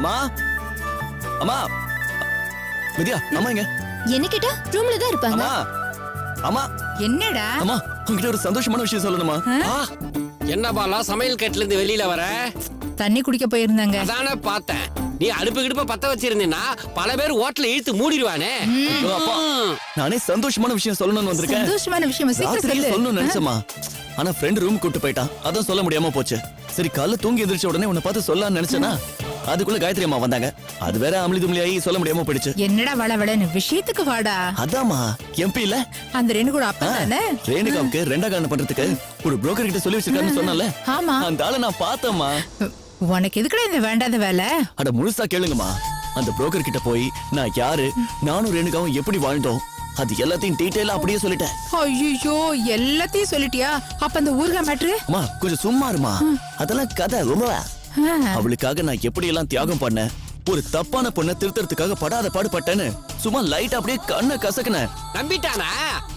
அம்மா அம்மா வித்யா அம்மா எங்க என்ன கேட்டா ரூம்ல தான் இருப்பாங்க. அம்மா அம்மா என்னடா? அம்மா உங்ககிட்ட ஒரு சந்தோஷமான விஷயம் சொல்லணுமா? என்ன பாலா சமையல் கட்டுல இருந்து வெளியில வர? தண்ணி குடிக்க போயிருந்தாங்க. அதானே பார்த்தேன். நீ அடுப்பு கிடுப்ப பத்த வச்சிருந்தீன்னா பல பேர் ஹோட்டல இழுத்து மூடிடுவானே. அப்பா நானே சந்தோஷமான விஷயம் சொல்லணும்னு வந்திருக்கேன். சந்தோஷமான விஷயம் சீக்கிரம் சொல்லு. சொல்லணும்னு நினைச்சமா, ஆனா ஃப்ரெண்ட் ரூம் கூட்டு போயிட்டான். அதான் சொல்ல முடியாம போச்சு. சரி காலைல தூங்கி எந்திரிச்ச உடனே உன்னை பார்த்து சொல்லலாம்னு நினைச்சேனா, அதுக்குள்ள காயத்ரி அம்மா வந்தாங்க. அது வேற அமளி துமளி ஆகி சொல்ல முடியாம போயிடுச்சு. என்னடா வளவளன்னு விஷயத்துக்கு வாடா. அதாமா எம்பி இல்ல அந்த ரேணு கூட அப்பா தானே. ரேணுகாவுக்கு ரெண்டா கல்யாணம் பண்றதுக்கு ஒரு புரோக்கர் கிட்ட சொல்லி வச்சிருக்காருன்னு சொன்னல. ஆமா அந்த ஆளை நான் பார்த்தேம்மா. உனக்கு எதுக்குடா இந்த வேண்டாத வேலை? அட முழுசா கேளுங்கம்மா. அந்த புரோக்கர் கிட்ட போய் நான் யாரு, நானும் ரேணுகாவும் எப்படி வாழ்ந்தோம், அது எல்லாத்தையும் டீடைலா அப்படியே சொல்லிட்டேன். ஐயோ எல்லாத்தையும் சொல்லிட்டியா? அப்ப அந்த ஊர்கா மேட்ரு? அம்மா கொஞ்சம் சும்மா இருமா, அதெல்லாம் கதை ரொம்ப. அவளுக்காக நான் எப்படி எல்லாம் தியாகம் பண்ணேன், ஒரு தப்பான பொண்ணை திருத்தறதுக்காக படாத பாடுபட்டேன்னு சும்மா லைட் அப்படியே கண்ணை கசக்குனேன். நம்பிட்டானா?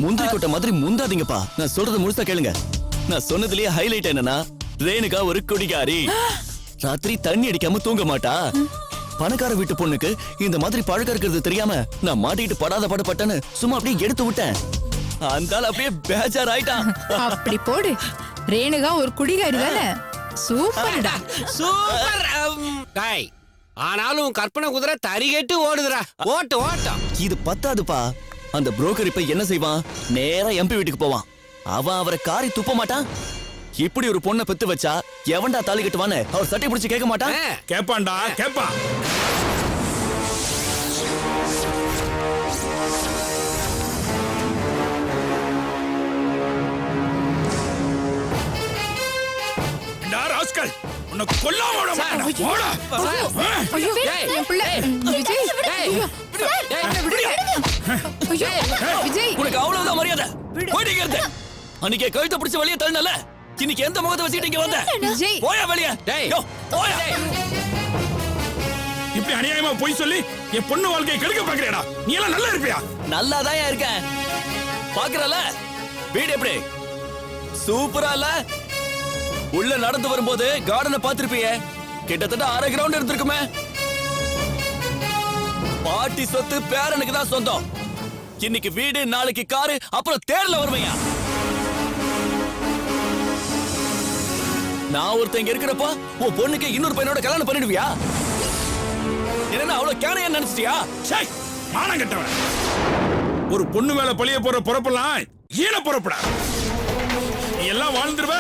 முந்திரி கொட்டை மாதிரி முந்தாதீங்கப்பா. நான் சொல்றது முழுசா கேளுங்க. நான் சொன்னதுலயே ஹைலைட் என்னன்னா, ரேணுகா ஒரு குடிகாரி. ராத்திரி தண்ணி அடிக்காம தூங்க மாட்டா. பணக்கார வீட்டு பொண்ணுக்கு இந்த மாதிரி பழக்கம் இருக்கிறது தெரியாம நான் மாட்டிட்டு படாத பாடுபட்டேன்னு சும்மா அப்படியே எடுத்து விட்டேன். அந்த ஆள் அப்படியே பேஜார் ஆயிட்டான். அப்படி போடு. ரேணுகா ஒரு குடிகாரி தானே. சூப்பர்டா. சூப்பர். டேய் ஆனாலும் கற்பனை குதிரை தறிகேட்டு ஓடுதுடா. ஓட்டு ஓட்டம். இது பத்தாதுப்பா. அந்த புரோக்கர் இப்ப என்ன செய்வான், நேரா எம்பி வீட்டுக்கு போவான். அவன் அவரை காரி துப்ப மாட்டான். இப்படி ஒரு பொண்ணை பெத்து வச்சா எவன்டா தாலி கட்டுவான்னு அவர் சட்டை பிடிச்சு கேட்க மாட்டான். கேப்பான்டா கேப்பான். ராஸ்கல் உன்னை கொல்லாம விட மாட்டேன். போடா. ஐயோ என் பிள்ளை விஜய். ஐயோ விஜய் உனக்கு அவ்வளவுதான் மரியாதை. போயிட்டீங்க இருந்து. அன்னைக்கு கழுத்தை பிடிச்சு வெளியே தள்ளல, இன்னைக்கு எந்த முகத்தை வச்சுட்டு இங்க வந்த? விஜய் போயா வெளியே. போயா. இப்படி அநியாயமா போய் சொல்லி என் பொண்ணு வாழ்க்கையை கெடுக்க பாக்குறியாடா? நீ எல்லாம் நல்லா இருப்பியா? நல்லாதான் இருக்கேன். பாக்குறல வீடு எப்படி சூப்பரா இல்ல? உள்ள நடந்து வரும்போது கார்டனை பாத்திருப்பியே, கிட்டத்தட்ட 1/2 கிரவுண்ட் இருந்திருக்குமே. பாட்டி சொத்து பேரனுக்கு தான் சொந்தம். இன்னைக்கு வீடு, நாளைக்கு காரு, அப்புறம் தேர்ல வருவையா? நான் ஒருத்தங்க இருக்கிறப்ப உன் பொண்ணுக்கு இன்னொரு பையனோட கல்யாணம் பண்ணிடுவியா? என்ன அவ்வளவு கேனையா நினைச்சிட்டியா? மானம் கெட்டவன். ஒரு பொண்ணு மேல பழிய போற பொறப்பெல்லாம் ஈன பொறப்படா. நீ எல்லாம் வாழ்ந்துருவ,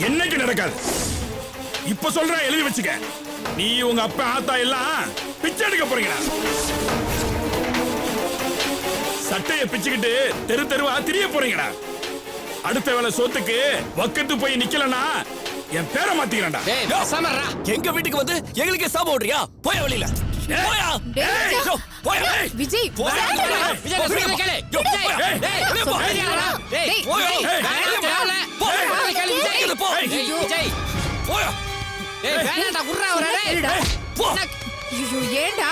என்னைக்கு நடக்காது. இப்ப சொல்ற, எழுதி வச்சுக்க. நீ உங்க அப்பா ஆத்தா எல்லாம் பிச்சை எடுக்க போறீங்களா? சட்டைய பிச்சுக்கிட்டு தெரு தெருவா திரிய போறீங்களா? அடுத்த வேளை சோத்துக்கு வக்கத்து போய் நிக்கலனா என் பேரை மாத்திக்கிறேன்டா. எங்க வீட்டுக்கு வந்து எங்களுக்கே சாபம் ஓடுறியா? போய் வெளியில. போயா. போயா. விஜய் ஏண்டா?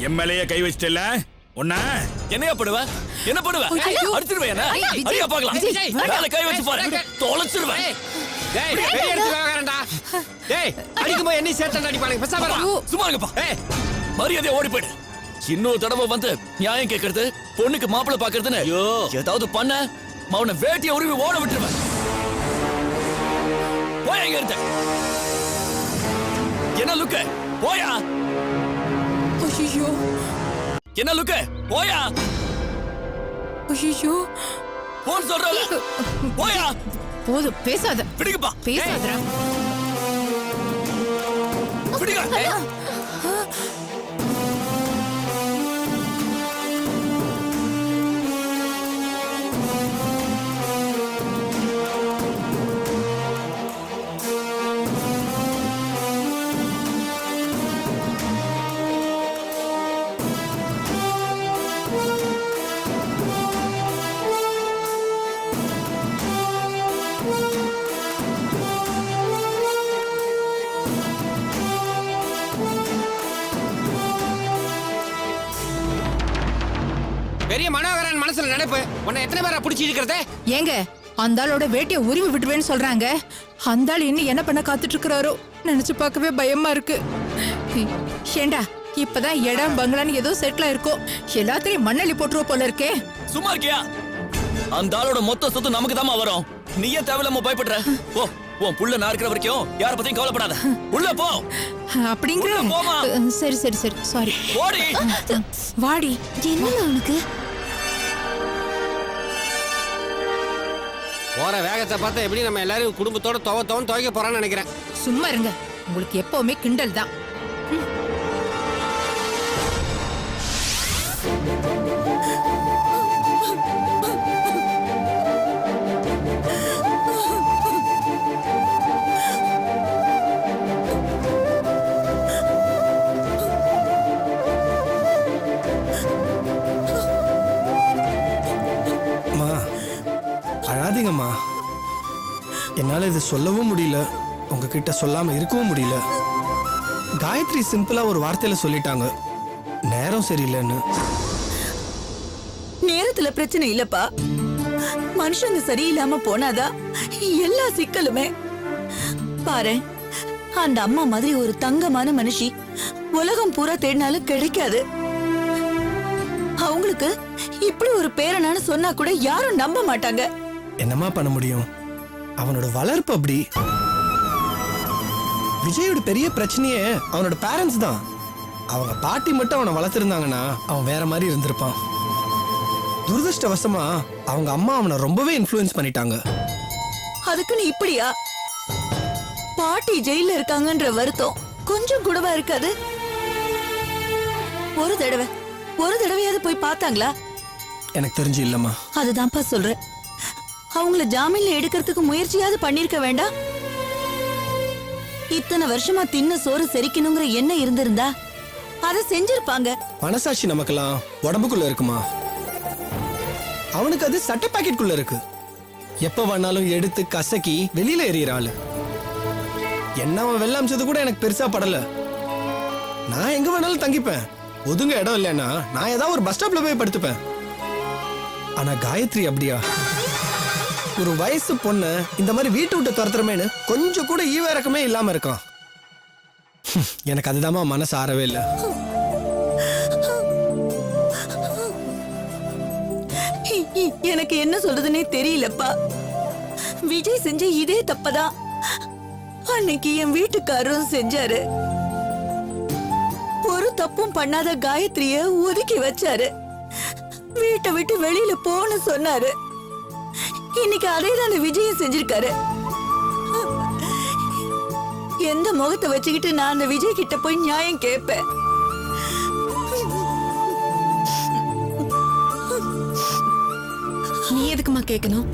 எம்எல்ஏ கை வச்சிட்டல உன்ன என்னையா பண்ணுவ என்ன பண்ணுவ ஐயோ. அடிச்சிருவேன் என்ன ஐயா, விஜய், அடியா பார்க்கலாம் விஜய், மேல கை வச்சு பாரு தொலைச்சிருவேன் டேய் பெரிய எடுத்து வாங்கறடா. டேய் அடிக்கும்போது என்ன சேர்த்தா அடிப்பானுங்க பேசாம வா. ஐயோ. சும்மா இருங்கப்பா ஏய் மரியாதையா ஓடி போயிடு இன்னொரு தடவை வந்து நியாயம் கேட்கறது பொண்ணுக்கு மாப்பிள்ளை பாக்குறதுன்னு ஐயோ. ஏதாவது பண்ண அவனை வேட்டிய உருவி ஓட விட்டுருவேன் போய் எங்க இருந்த என்ன லுக்கு போயா ஐயோ என்ன லுக்கு போயா ஐயோ போன் சொல்றல போயா போதும் பேசாத பிடிக்குப்பா பேசாதடா பிடிக்க பெரிய மனோகரன் மனசுல நினைப்பு உன்னை எத்தனை பேரா பிடிச்சி இருக்கிறதே? ஏங்க அந்த ஆளோட வேட்டியை உருவி விட்டுருவேன்னு சொல்றாங்க அந்த ஆள் இன்னும் என்ன பண்ண காத்துட்டு இருக்கிறாரோ நினைச்சு பார்க்கவே பயமா இருக்கு ஏண்டா இப்பதான் இடம் பங்களான்னு ஏதோ செட்டில் இருக்கும் எல்லாத்தையும் மண்ணள்ளி போட்டுருவோம் போல இருக்கே சும்மா இருக்கியா அந்த ஆளோட மொத்த சொத்து நமக்கு தாமா வரும் நீயே தேவையில்லாம பயப்படுற போ உன் புள்ள நான் இருக்கிற வரைக்கும் யார பத்தியும் கவலைப்படாத உள்ள போ அப்படிங்கிற உள்ள போமா. சரி சரி சரி சாரி ஓடி வாடி என்ன உனக்கு போற வேகத்தை பார்த்தா எப்படி நம்ம எல்லாரும் குடும்பத்தோட துவைக்க போறான்னு நினைக்கிறேன். சும்மா இருங்க உங்களுக்கு எப்பவுமே கிண்டல் தான் அம்மா அழாதீங்கம்மா என்னால இது சொல்லவும் முடியல உங்ககிட்ட சொல்லாம இருக்கவும் முடியல காயத்ரி சிம்பிளா ஒரு வார்த்தையில சொல்லிட்டாங்க நேரம் சரியில்லைன்னு நேரத்துல பிரச்சனை இல்லப்பா மனுஷங்க சரியில்லாம போனாதான் எல்லா சிக்கலுமே பாரு அந்த அம்மா மாதிரி ஒரு தங்கமான மனுஷி உலகம் பூரா தேடினாலும் கிடைக்காது அவங்களுக்கு இப்படி ஒரு பேரனான்னு சொன்னா கூட யாரும் நம்ப மாட்டாங்க என்னம்மா பண்ண முடியும் அவனோட வளர்ப்பு அப்படி விஜயோட பெரிய பிரச்சனையே அவனோட பேரண்ட்ஸ் தான் அவங்க பாட்டி மட்டும் அவனை வளர்த்திருந்தாங்கன்னா அவன் வேற மாதிரி இருந்திருப்பான் துரதிருஷ்டவசமா அவங்க அம்மா அவனை ரொம்பவே இன்ஃப்ளூயன்ஸ் பண்ணிட்டாங்க அதுக்கு நீ இப்படியா பாட்டி ஜெயில இருக்காங்கன்ற வருத்தம் கொஞ்சம் கூடவா இருக்காது ஒரு தடவையாவது போய் பார்த்தாங்களா எனக்கு தெரிஞ்சு இல்லம்மா அதுதான்ப்பா சொல்றேன் அவங்கள ஜாமீன்ல எடுக்கிறதுக்கு முயற்சியாவது பண்ணிருக்க வேண்டாம் இத்தனை வருஷமா தின்ன சோறு செரிக்கணுங்கிற எண்ணம் இருந்திருந்தா அதை செஞ்சிருப்பாங்க மனசாட்சி நமக்கெல்லாம் உடம்புக்குள்ள இருக்குமா அவனுக்கு அது சட்டை பாக்கெட்டுக்குள்ள இருக்கு எப்ப வேணாலும் எடுத்து கசக்கி வெளியில எறிகிற ஆளு என்ன அவன் வெள்ள அமிச்சது கூட எனக்கு பெருசா படல நான் எங்க வேணாலும் தங்கிப்பேன் ஒதுங்க இடம் இல்லைன்னா நான் ஏதாவது ஒரு பஸ் ஸ்டாப்ல போய் படுத்துப்பேன் ஆனா காயத்ரி அப்படியா ஒரு வயசு பொண்ணு இந்த மாதிரி வீட்டு விட்டு துரத்துறமேனு கொஞ்சம் கூட ஈவிரக்கமே இல்லாம இருக்கான் எனக்கு அதுதாம்மா மனசு ஆறவே இல்லை எனக்கு என்ன சொல்றதுன்னே தெரியலப்பா விஜய் செஞ்ச இதே தப்பதான் அன்னைக்கு என் வீட்டுக்காரரும் செஞ்சாரு ஒரு தப்பும் பண்ணாத காயத்ரிய ஒதுக்கி வச்சாரு வீட்டை விட்டு வெளியில போன்னு சொன்னாரு இன்னைக்கு அதே தான் அந்த விஜயம் செஞ்சிருக்காரு எந்த முகத்தை வச்சுக்கிட்டு நான் அந்த விஜய் கிட்ட போய் நியாயம் கேட்பேன் நீ எதுக்குமா கேட்கணும்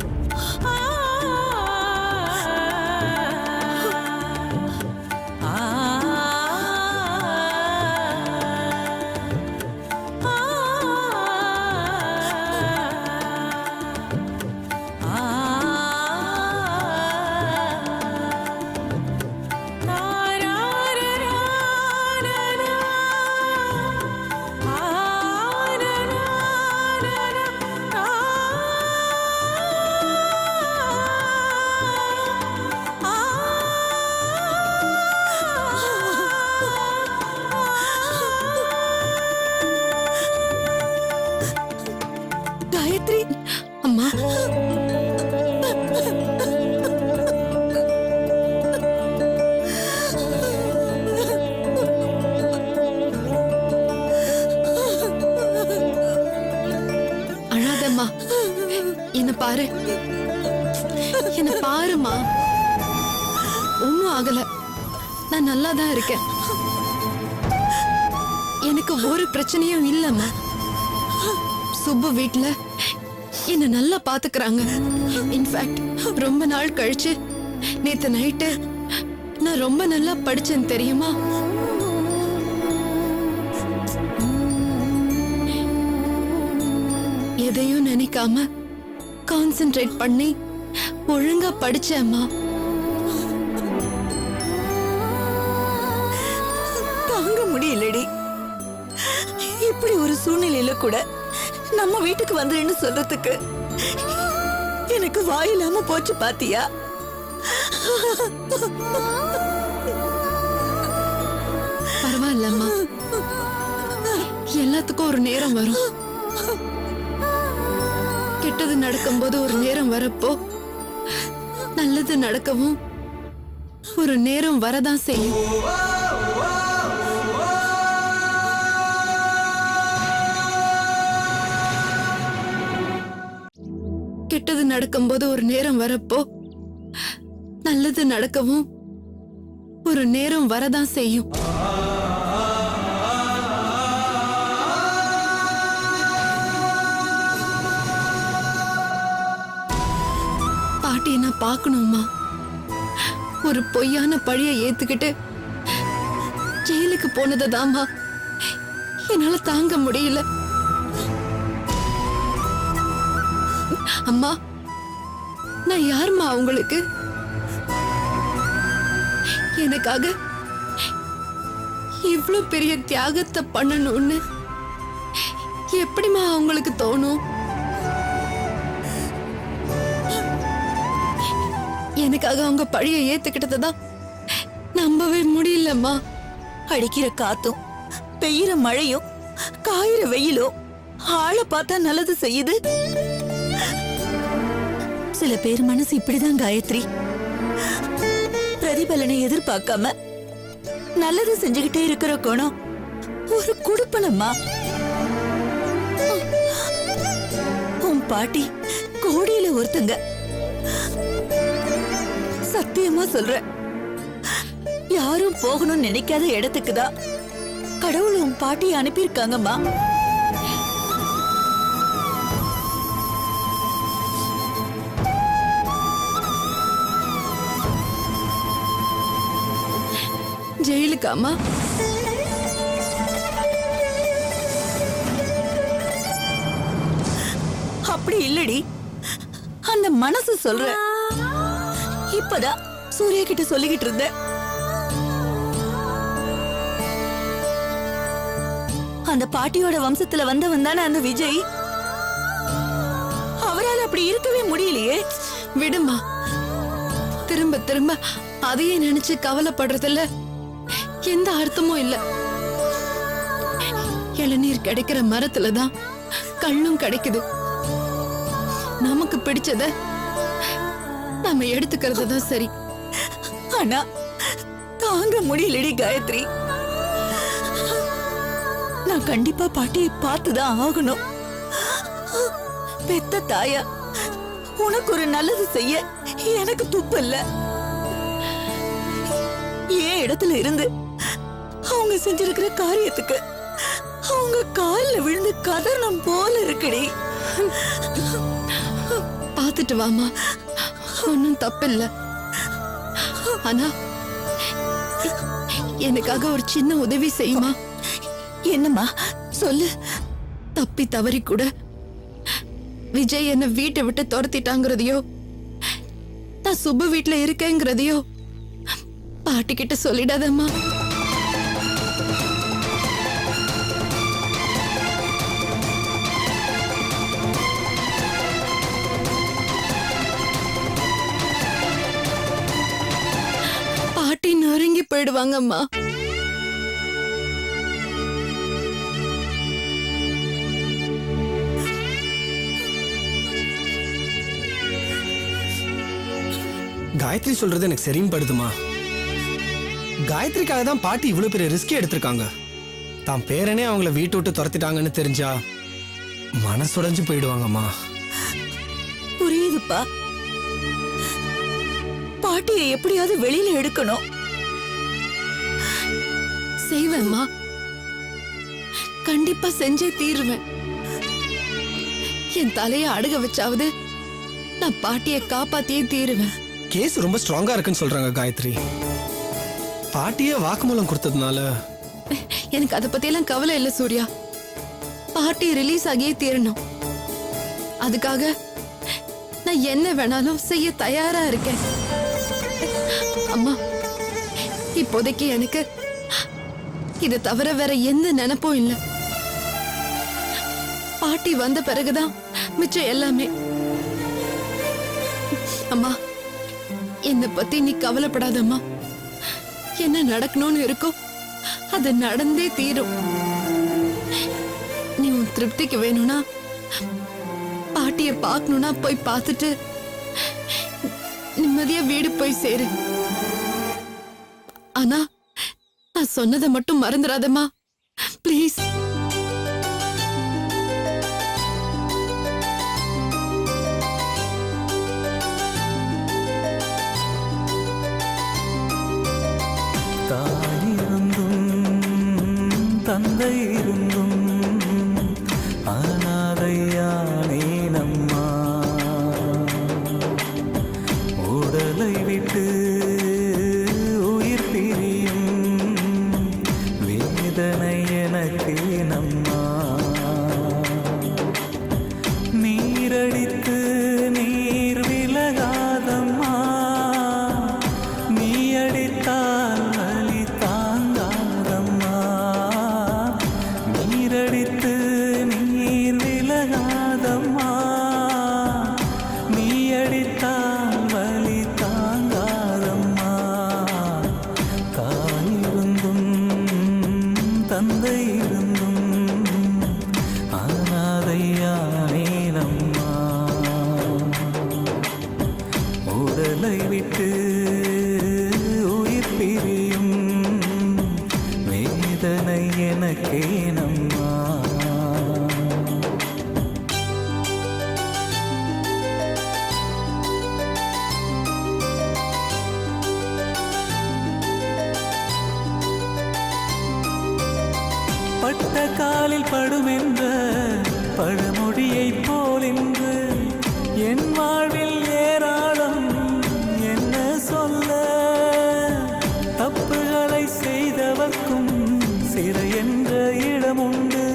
காயத்ரி அம்மா அழாதம்மா, என்ன பாரு, என்ன பாருமா. ஒண்ணும் ஆகல, நான் நல்லா தான் இருக்கேன். எனக்கு ஒரு பிரச்சனையும் இல்லம்மா. சுப்பு வீட்ல என்ன நல்லா பாத்துக்கறாங்க. இன்ஃபேக்ட் ரொம்ப நாள் கழிச்சு நேத்து நைட்டு நான் ரொம்ப நல்லா படிச்சேன் தெரியுமா. எதையும் நினைக்காம கான்சென்ட்ரேட் பண்ணி ஒழுங்கா படிச்சேம்மா. தாங்க முடியலடி. இப்படி ஒரு சூழ்நிலையில கூட நம்ம வீட்டுக்கு வந்துருன்னு சொல்றதுக்கு எனக்கு வாயில்லாம போச்சு பாத்தியா? பரவாயில்லம்மா, எல்லாத்துக்கும் ஒரு நேரம் வரும். கெட்டது நடக்கும்போது ஒரு நேரம் வரப்போ நல்லது நடக்கவும் ஒரு நேரம் வரதான் செய்யும். கெட்டது நடக்கும்போது ஒரு நேரம் வரப்போ நல்லது நடக்கவும் ஒரு நேரம் வரதான் செய்யும். பாட்டியை நான் பார்க்கணுமா. ஒரு பொய்யான பழிய ஏத்துக்கிட்டு ஜெயிலுக்கு போனதாமா என்னால தாங்க முடியல. அம்மா, நான் யாருமா உங்களுக்கு? எனக்காக இவ்ளோ பெரிய தியாகத்தை பண்ணணும்னு எப்படிமா அவங்களுக்கு தோணும்? எனக்காக அவங்க பழிய ஏத்துக்கிட்டதான் நம்பவே முடியலம்மா. அடிக்கிற காத்தும் பெய்யுற மழையும் காயிற வெயிலும் ஆளை பார்த்தா நல்லது செய்யுது. சில பேர் மனசு இப்படிதான் காயத்ரி. பிரதிபலனை எதிர்பார்க்காம நல்லது செஞ்சுக்கிட்டே இருக்கிற குணம் ஒரு குடுப்பனம்மா. உன் பாட்டி கோடியில ஒருத்தங்க. சத்தியமா சொல்றேன், யாரும் போகணும்னு நினைக்காத இடத்துக்குதான் கடவுள் உன் பாட்டியை அனுப்பியிருக்காங்கம்மா. ஜெயிலுக்காமா? அப்படி இல்லடி, அந்த மனசு சொல்ற. இப்பதான் சூர்யா கிட்ட சொல்லிக்கிட்டு இருந்த. அந்த பாட்டியோட வம்சத்துல வந்தவன் தானே அந்த விஜய். அவரால் அப்படி இருக்கவே முடியலையே. விடுமா, திரும்ப திரும்ப அதையே நினைச்சு கவலைப்படுறதுல எந்த அர்த்தமும் இல்ல. இளநீர் கிடைக்கிற மரத்துலதான் கள்ளும் கிடைக்குது. நமக்கு பிடிச்சத நாம எடுத்துக்கிறது தான் சரி. ஆனா தாங்க முடியலடி காயத்ரி. நான் கண்டிப்பா பாட்டியை பார்த்துதான் ஆகணும். பெத்த தாயா உனக்கு ஒரு நல்லது செய்ய எனக்கு துப்பு இல்ல. ஏன் இடத்துல இருந்து அவங்க செஞ்சிருக்கிற காரியத்துக்கு அவங்க கால்ல விழுந்து கதறணும் போல இருக்குடி. பாத்துட்டு வாமா, ஒன்னும் தப்பில்ல. ஆனா எனக்காக ஒரு சின்ன உதவி செய்யுமா? என்னம்மா சொல்லு. தப்பி தவறி கூட விஜய் என்ன வீட்டை விட்டு துரத்திட்டாங்கிறதையோ நான் சுப்பு வீட்டுல இருக்கேங்கிறதையோ பாட்டி கிட்ட சொல்லிடாதம்மா. பாட்டி நொறுங்கி போயிடுவாங்கம்மா. காயத்ரி சொல்றது எனக்கு சரின்னு படுதுமா. காயத்ரிக்காக தான் பாட்டி இவ்வளவு பெரிய ரிஸ்க் எடுத்திருக்காங்க. தான் பேரனே அவங்கள வீட்டு விட்டு துரத்திட்டாங்கன்னு தெரிஞ்சா மனசுடைஞ்சு போயிடுவாங்கம்மா. புரியுதுப்பா. பாட்டியை எப்படியாவது வெளியில எடுக்கணும். செய்வேம்மா, கண்டிப்பா செஞ்சே தீருவேன். என் தலைய அடக வச்சாவது நான் பாட்டியை காப்பாத்தியே தீருவேன். கேஸ் ரொம்ப ஸ்ட்ராங்கா இருக்குன்னு சொல்றாங்க காயத்ரி. பாட்டியே வாக்குமூலம் கொடுத்ததுனால எனக்கு அதை பத்தி எல்லாம் கவலை இல்ல சூர்யா. பாட்டி ரிலீஸ் ஆகியே தீரணும். அதுக்காக நான் என்ன வேணாலும் செய்ய தயாரா இருக்கேன். அம்மா, இப்போதைக்கு எனக்கு இதை தவிர வேற எந்த நினைப்பும் இல்ல. பாட்டி வந்த பிறகுதான் மிச்சம் எல்லாமே. அம்மா, என்னை பத்தி நீ கவலைப்படாதம்மா. என்ன நடக்கணும்னு இருக்கோ அது நடந்தே தீரும். நீ உன் திருப்திக்கு வேணும்னா பாட்டிய பார்க்கணும்னா போய் பார்த்துட்டு நிம்மதியா வீடு போய் சேரு. ஆனா நான் சொன்னதை மட்டும் மறந்துடாதம்மா, ப்ளீஸ். தந்தை இருந்தும் அனாதையானே நம்மா. உடலை விட்டு உயிர் பிரியும் வேதனை எனக்கு நம்மா. நீரடித்து நீர் விலகாதம்மா. நீ அடித்தால் வலி தாங்காதம்மா. நீரடித்து நீர் விலகாதம்மா. நீ அடித்தால் வலி தாங்காதம்மா. தாயிருந்தும் தந்தை இருந்தும் அனாதையானே நம்மா. உடலை விட்டு உயிர் பிரியும் வேதனை எனக்கே நம்மா. பட்ட காலில் படுமென்ற பழமொழியைப் போல் இன்று என் வாழ்வில் ஏராளம் என்ன சொல்ல. தப்புகளை செய்தவர்க்கும் சிறை என்ற இடமுண்டு.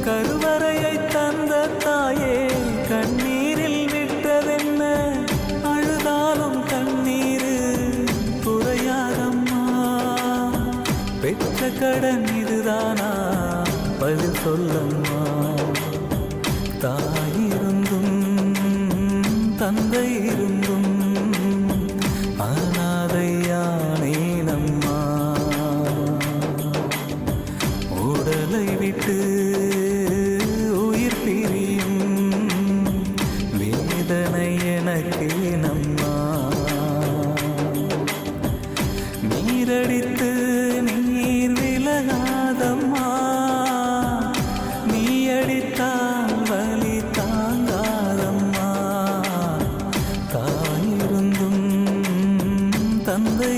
கருவறையை தந்த தாயே கண்ணீரில் விட்டதென்ன. அழுதாலும் கண்ணீர் குறையாதம்மா. பெற்ற கடன் இதுதானா பதில் சொல்லம்மா. தாயிருந்தும் தந்தை இருந்தும் அனாதையானே நம்மா. உடலை விட்டு உயிர் பிரியும் வேதனை எனக்கு நம்மா. நீரடித்து நீர் விலகாதம்மா. நீ அடித்தால் வலி தாங்காதம்மா. தாயிருந்தும் தந்தை